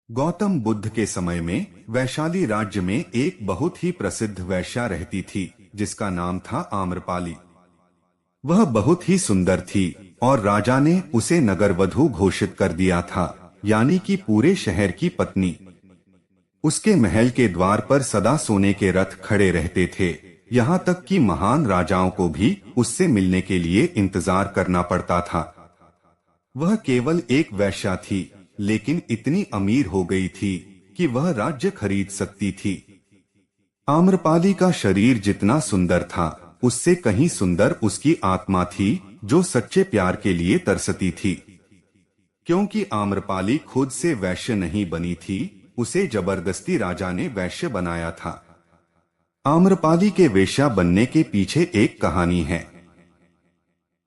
गौतम बुद्ध के समय में वैशाली राज्य में एक बहुत ही प्रसिद्ध वैश्या रहती थी जिसका नाम था आम्रपाली। वह बहुत ही सुंदर थी और राजा ने उसे नगरवधु घोषित कर दिया था, यानी कि पूरे शहर की पत्नी। उसके महल के द्वार पर सदा सोने के रथ खड़े रहते थे, यहाँ तक कि महान राजाओं को भी उससे मिलने के लिए इंतजार करना पड़ता था। वह केवल एक वैश्या थी, लेकिन इतनी अमीर हो गई थी कि वह राज्य खरीद सकती थी। आम्रपाली का शरीर जितना सुंदर था, उससे कहीं सुंदर उसकी आत्मा थी जो सच्चे प्यार के लिए तरसती थी। क्योंकि आम्रपाली खुद से वैश्य नहीं बनी थी, उसे जबरदस्ती राजा ने वैश्य बनाया था। आम्रपाली के वेश्या बनने के पीछे एक कहानी है।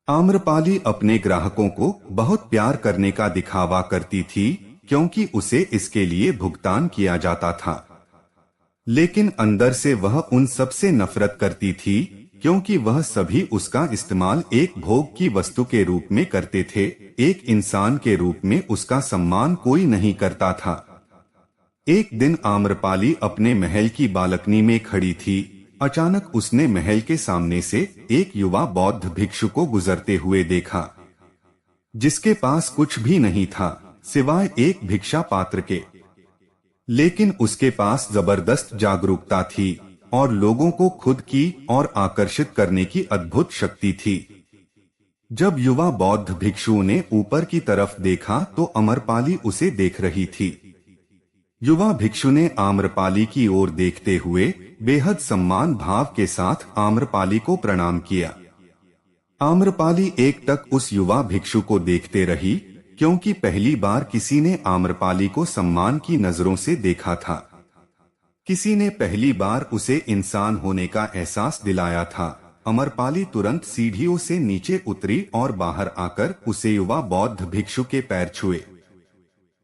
आम्रपाली अपने ग्राहकों को बहुत प्यार करने का दिखावा करती थी, क्योंकि उसे इसके लिए भुगतान किया जाता था। लेकिन अंदर से वह उन सब से नफरत करती थी, क्योंकि वह सभी उसका इस्तेमाल एक भोग की वस्तु के रूप में करते थे, एक इंसान के रूप में उसका सम्मान कोई नहीं करता था। एक दिन आम्रपाली अपने महल की बालकनी में खड़ी थी। अचानक उसने महल के सामने से एक युवा बौद्ध भिक्षु को गुजरते हुए देखा, जिसके पास कुछ भी नहीं था सिवाय एक भिक्षा पात्र के। लेकिन उसके पास जबरदस्त जागरूकता थी और लोगों को खुद की ओर आकर्षित करने की अद्भुत शक्ति थी। जब युवा बौद्ध भिक्षु ने ऊपर की तरफ देखा तो आम्रपाली उसे देख रही थी। युवा भिक्षु ने आम्रपाली की ओर देखते हुए बेहद सम्मान भाव के साथ आम्रपाली को प्रणाम किया। आम्रपाली एकटक उस युवा भिक्षु को देखते रही, क्योंकि पहली बार किसी ने आम्रपाली को सम्मान की नजरों से देखा था। किसी ने पहली बार उसे इंसान होने का एहसास दिलाया था। आम्रपाली तुरंत सीढ़ियों से नीचे उतरी और बाहर आकर उसे युवा बौद्ध भिक्षु के पैर छुए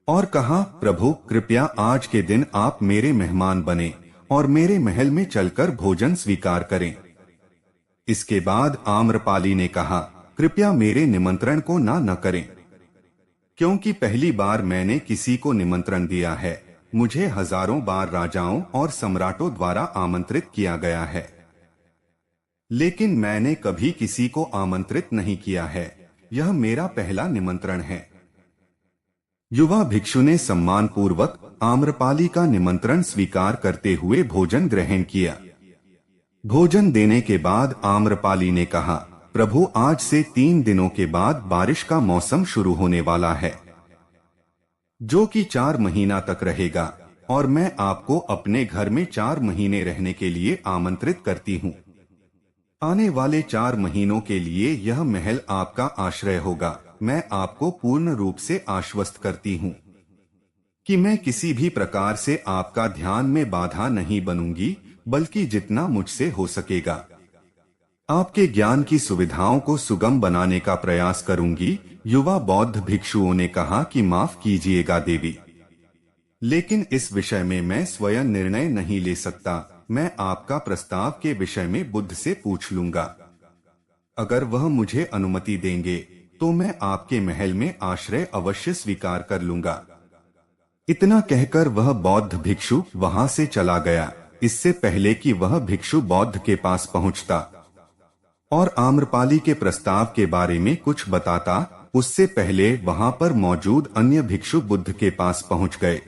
और कहा, प्रभु कृपया आज के दिन आप मेरे मेहमान बने और मेरे महल में चलकर भोजन स्वीकार करें। इसके बाद आम्रपाली ने कहा, कृपया मेरे निमंत्रण को न करें, क्योंकि पहली बार मैंने किसी को निमंत्रण दिया है। मुझे हजारों बार राजाओं और सम्राटों द्वारा आमंत्रित किया गया है, लेकिन मैंने कभी किसी को आमंत्रित नहीं किया है। यह मेरा पहला निमंत्रण है। युवा भिक्षु ने सम्मान पूर्वक आम्रपाली का निमंत्रण स्वीकार करते हुए भोजन ग्रहण किया। भोजन देने के बाद आम्रपाली ने कहा, प्रभु आज से 3 दिनों के बाद बारिश का मौसम शुरू होने वाला है, जो कि 4 महीना तक रहेगा, और मैं आपको अपने घर में 4 महीने रहने के लिए आमंत्रित करती हूँ। आने वाले 4 महीनों के लिए यह महल आपका आश्रय होगा। मैं आपको पूर्ण रूप से आश्वस्त करती हूँ कि मैं किसी भी प्रकार से आपका ध्यान में बाधा नहीं बनूंगी, बल्कि जितना मुझसे हो सकेगा आपके ज्ञान की सुविधाओं को सुगम बनाने का प्रयास करूंगी। युवा बौद्ध भिक्षुओं ने कहा कि माफ कीजिएगा देवी, लेकिन इस विषय में मैं स्वयं निर्णय नहीं ले सकता। मैं आपका प्रस्ताव के विषय में बुद्ध से पूछ लूंगा। अगर वह मुझे अनुमति देंगे तो मैं आपके महल में आश्रय अवश्य स्वीकार कर लूंगा। इतना कहकर वह बौद्ध भिक्षु वहां से चला गया, इससे पहले कि वह भिक्षु बौद्ध के पास पहुंचता और आम्रपाली के प्रस्ताव के बारे में कुछ बताता। उससे पहले वहां पर मौजूद अन्य भिक्षु बुद्ध के पास पहुंच गए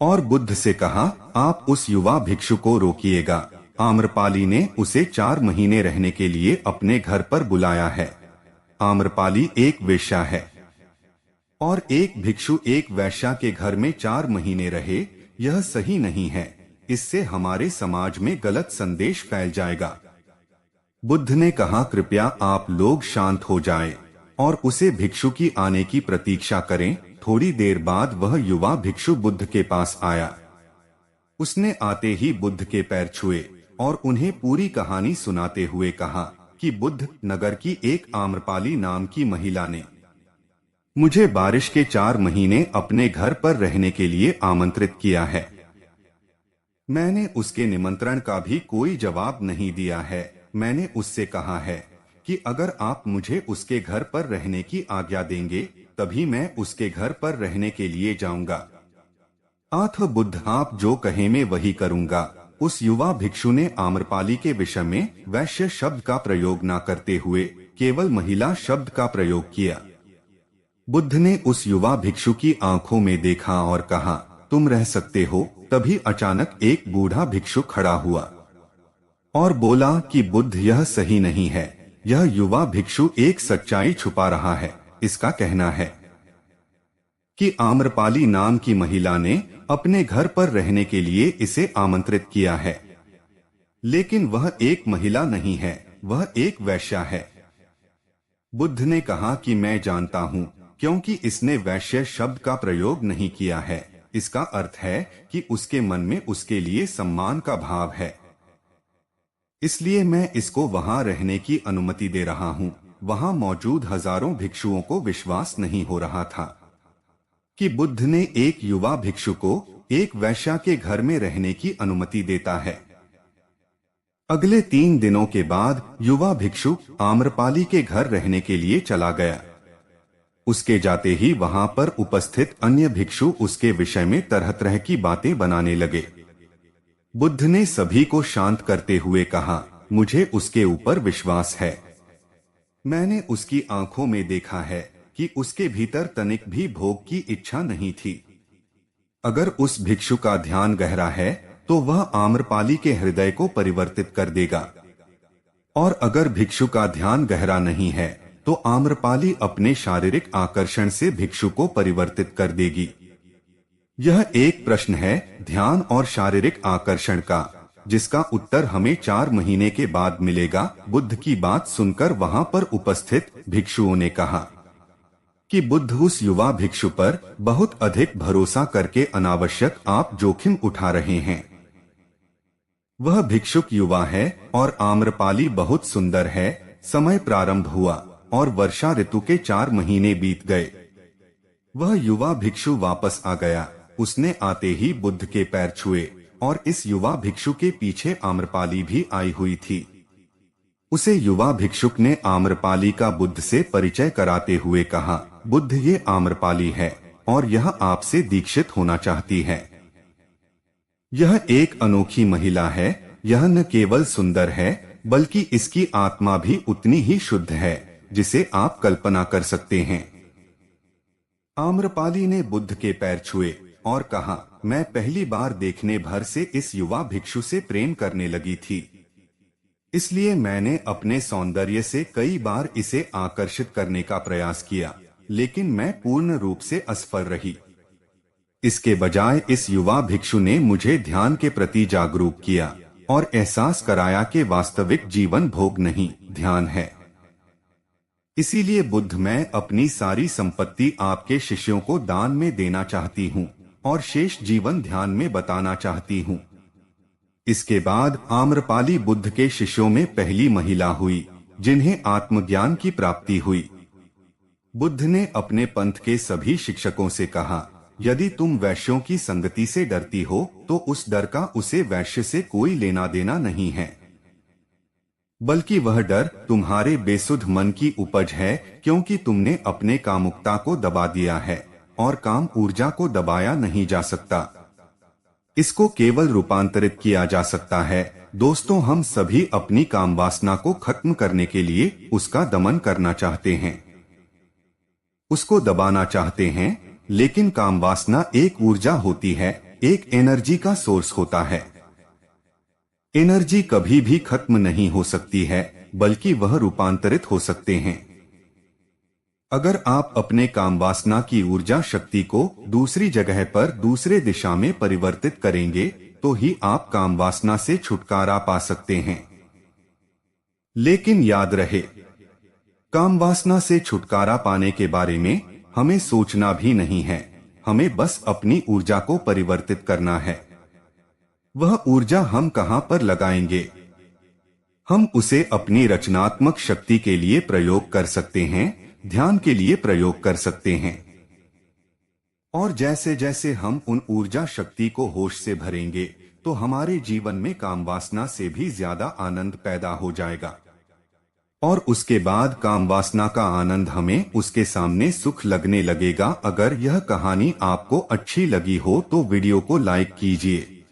और बुद्ध से कहा, आप उस युवा भिक्षु को रोकिएगा। आम्रपाली ने उसे 4 महीने रहने के लिए अपने घर पर बुलाया है। आम्रपाली एक वेश्या है और एक भिक्षु एक वैश्या के घर में 4 महीने रहे, यह सही नहीं है। इससे हमारे समाज में गलत संदेश फैल जाएगा। बुद्ध ने कहा, कृपया आप लोग शांत हो जाएं और उसे भिक्षु की आने की प्रतीक्षा करें। थोड़ी देर बाद वह युवा भिक्षु बुद्ध के पास आया। उसने आते ही बुद्ध के पैर छुए और उन्हें पूरी कहानी सुनाते हुए कहा कि बुद्ध नगर की एक आम्रपाली नाम की महिला ने मुझे बारिश के 4 महीने अपने घर पर रहने के लिए आमंत्रित किया है। मैंने उसके निमंत्रण का भी कोई जवाब नहीं दिया है। मैंने उससे कहा है कि अगर आप मुझे उसके घर पर रहने की आज्ञा देंगे, तभी मैं उसके घर पर रहने के लिए जाऊंगा। आथ बुद्ध, आप जो कहे मैं वही करूंगा। उस युवा भिक्षु ने आम्रपाली के विषय में वैश्य शब्द का प्रयोग न करते हुए केवल महिला शब्द का प्रयोग किया। बुद्ध ने उस युवा भिक्षु की आंखों में देखा और कहा, तुम रह सकते हो। तभी अचानक एक बूढ़ा भिक्षु खड़ा हुआ और बोला कि बुद्ध, यह सही नहीं है। यह युवा भिक्षु एक सच्चाई छुपा रहा है। इसका कहना है कि आम्रपाली नाम की महिला ने अपने घर पर रहने के लिए इसे आमंत्रित किया है, लेकिन वह एक महिला नहीं है, वह एक वैश्या है। बुद्ध ने कहा कि मैं जानता हूँ, क्योंकि इसने वैश्य शब्द का प्रयोग नहीं किया है। इसका अर्थ है कि उसके मन में उसके लिए सम्मान का भाव है, इसलिए मैं इसको वहां रहने की अनुमति दे रहा हूँ। वहां मौजूद हजारों भिक्षुओं को विश्वास नहीं हो रहा था कि बुद्ध ने एक युवा भिक्षु को एक वैश्या के घर में रहने की अनुमति देता है। अगले 3 दिनों के बाद युवा भिक्षु आम्रपाली के घर रहने के लिए चला गया। उसके जाते ही वहां पर उपस्थित अन्य भिक्षु उसके विषय में तरह तरह की बातें बनाने लगे। बुद्ध ने सभी को शांत करते हुए कहा, मुझे उसके ऊपर विश्वास है। मैंने उसकी आंखों में देखा है कि उसके भीतर तनिक भी भोग की इच्छा नहीं थी। अगर उस भिक्षु का ध्यान गहरा है तो वह आम्रपाली के हृदय को परिवर्तित कर देगा, और अगर भिक्षु का ध्यान गहरा नहीं है तो आम्रपाली अपने शारीरिक आकर्षण से भिक्षु को परिवर्तित कर देगी। यह एक प्रश्न है ध्यान और शारीरिक आकर्षण का, जिसका उत्तर हमें 4 महीने के बाद मिलेगा। बुद्ध की बात सुनकर वहां पर उपस्थित भिक्षुओं ने कहा कि बुद्ध उस युवा भिक्षु पर बहुत अधिक भरोसा करके अनावश्यक आप जोखिम उठा रहे हैं। वह भिक्षुक युवा है और आम्रपाली बहुत सुंदर है। समय प्रारंभ हुआ और वर्षा ऋतु के 4 महीने बीत गए। वह युवा भिक्षु वापस आ गया। उसने आते ही बुद्ध के पैर छुए और इस युवा भिक्षु के पीछे आम्रपाली भी आई हुई थी। उसे युवा भिक्षुक ने आम्रपाली का बुद्ध से परिचय कराते हुए कहा, बुद्ध, ये आम्रपाली है और यह आपसे दीक्षित होना चाहती है। यह एक अनोखी महिला है। यह न केवल सुंदर है बल्कि इसकी आत्मा भी उतनी ही शुद्ध है जिसे आप कल्पना कर सकते हैं। आम्रपाली ने बुद्ध के पैर छुए और कहा, मैं पहली बार देखने भर से इस युवा भिक्षु से प्रेम करने लगी थी, इसलिए मैंने अपने सौंदर्य से कई बार इसे आकर्षित करने का प्रयास किया, लेकिन मैं पूर्ण रूप से असफल रही। इसके बजाय इस युवा भिक्षु ने मुझे ध्यान के प्रति जागरूक किया और एहसास कराया कि वास्तविक जीवन भोग नहीं, ध्यान है। इसीलिए बुद्ध, मैं अपनी सारी संपत्ति आपके शिष्यों को दान में देना चाहती हूँ और शेष जीवन ध्यान में बताना चाहती हूँ। इसके बाद आम्रपाली बुद्ध के शिष्यों में पहली महिला हुई जिन्हें आत्मज्ञान की प्राप्ति हुई। बुद्ध ने अपने पंथ के सभी शिक्षकों से कहा, यदि तुम वैश्यों की संगति से डरती हो तो उस डर का उसे वैश्य से कोई लेना देना नहीं है, बल्कि वह डर तुम्हारे बेसुध मन की उपज है, क्योंकि तुमने अपने कामुकता को दबा दिया है और काम ऊर्जा को दबाया नहीं जा सकता। इसको केवल रूपांतरित किया जा सकता है। दोस्तों, हम सभी अपनी काम वासना को खत्म करने के लिए उसका दमन करना चाहते हैं, उसको दबाना चाहते हैं, लेकिन काम वासना एक ऊर्जा होती है, एक एनर्जी का सोर्स होता है। एनर्जी कभी भी खत्म नहीं हो सकती है, बल्कि वह रूपांतरित हो सकते हैं। अगर आप अपने काम वासना की ऊर्जा शक्ति को दूसरी जगह पर दूसरे दिशा में परिवर्तित करेंगे तो ही आप काम वासना से छुटकारा पा सकते हैं। लेकिन याद रहे, काम वासना से छुटकारा पाने के बारे में हमें सोचना भी नहीं है, हमें बस अपनी ऊर्जा को परिवर्तित करना है। वह ऊर्जा हम कहां पर लगाएंगे? हम उसे अपनी रचनात्मक शक्ति के लिए प्रयोग कर सकते हैं, ध्यान के लिए प्रयोग कर सकते हैं। और जैसे जैसे हम उन ऊर्जा शक्ति को होश से भरेंगे तो हमारे जीवन में काम वासना से भी ज्यादा आनंद पैदा हो जाएगा। और उसके बाद काम वासना का आनंद हमें उसके सामने सुख लगने लगेगा। अगर यह कहानी आपको अच्छी लगी हो तो वीडियो को लाइक कीजिए।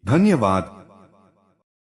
धन्यवाद।